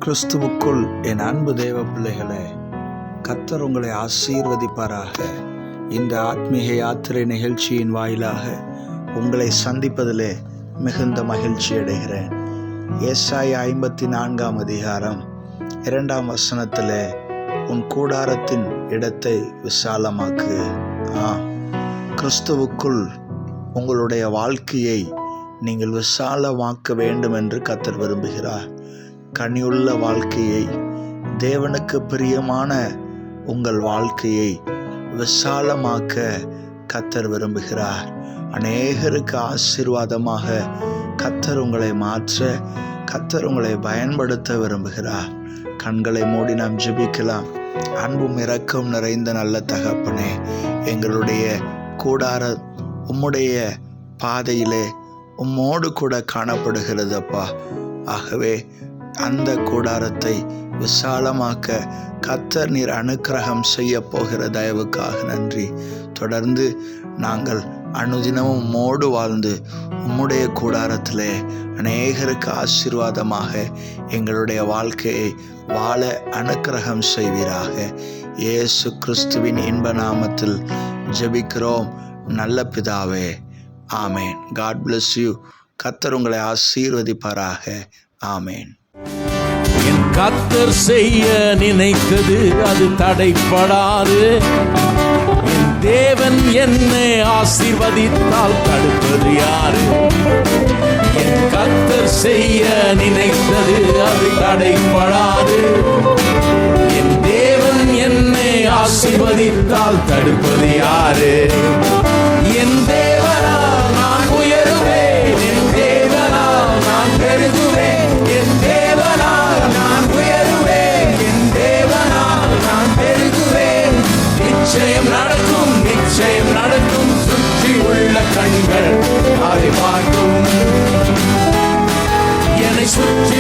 கிறிஸ்துவுக்குள் என் அன்பு தேவ பிள்ளைகளே, கர்த்தர் உங்களை ஆசீர்வதிப்பாராக. இந்த ஆத்மீக யாத்திரை நிகழ்ச்சியின் வாயிலாக உங்களை சந்திப்பதிலே மிகுந்த மகிழ்ச்சி அடைகிறேன். ஏசாயா 54 அதிகாரம் 2 வசனத்திலே, உன் கூடாரத்தின் இடத்தை விசாலமாக்கு. கிறிஸ்துவுக்குள் உங்களுடைய வாழ்க்கையை நீங்கள் விசாலமாக்க வேண்டும் என்று கர்த்தர் விரும்புகிறார். கனியுள்ள வாழ்க்கையை, தேவனுக்கு பிரியமான உங்கள் வாழ்க்கையை விசாலமாக்க கர்த்தர் விரும்புகிறார். அநேகருக்கு ஆசீர்வாதமாக கர்த்தர் உங்களை மாற்ற, கர்த்தர் உங்களை பயன்படுத்த விரும்புகிறார். கண்களை மூடி நாம் ஜெபிக்கலாம். அன்பும் இரக்கம் நிறைந்த நல்ல தகப்பனே, எங்களுடைய கூடார உம்முடைய பாதையிலே உம்மோடு கூட காணப்படுகிறது அப்பா. ஆகவே அந்த கூடாரத்தை விசாலமாக்க கர்த்தர் நீர் அனுக்கிரகம் செய்ய போகிற தயவுக்காக நன்றி. தொடர்ந்து நாங்கள் அனுதினமும் உம்மோடு வாழ்ந்து உம்முடைய கூடாரத்திலே அநேகருக்கு ஆசீர்வாதமாக எங்களுடைய வாழ்க்கையை வாழ அனுக்கிரகம் செய்வீராக. இயேசு கிறிஸ்துவின் இன்ப நாமத்தில் ஜெபிக்கிறோம் நல்ல பிதாவே, ஆமேன். God bless you. கர்த்தர் உங்களை ஆசீர்வதிப்பாராக. ஆமேன். என் கர்த்தர் செய்ய நினைத்தது அது தடைப்படாது. என் தேவன் என்னை ஆசீர்வதித்தால் தடுப்பது யாரு? என் கர்த்தர் செய்ய நினைத்தது அது தடைப்படாது. என் தேவன் என்னை ஆசீர்வதித்தால் தடுப்பது யாரு? என் தேவனால் நான் உயருவேன், என் தேவனால் நான் பெருகுவேன், என் தேவனால் நான் உயருவேன், என் தேவனால் நான் பெருகுவேன். நிச்சயம் நடக்கும், நிச்சயம் நடக்கும். சுற்றி உள்ள கண்கள் அதை பார்க்கும். என்னை சுற்றி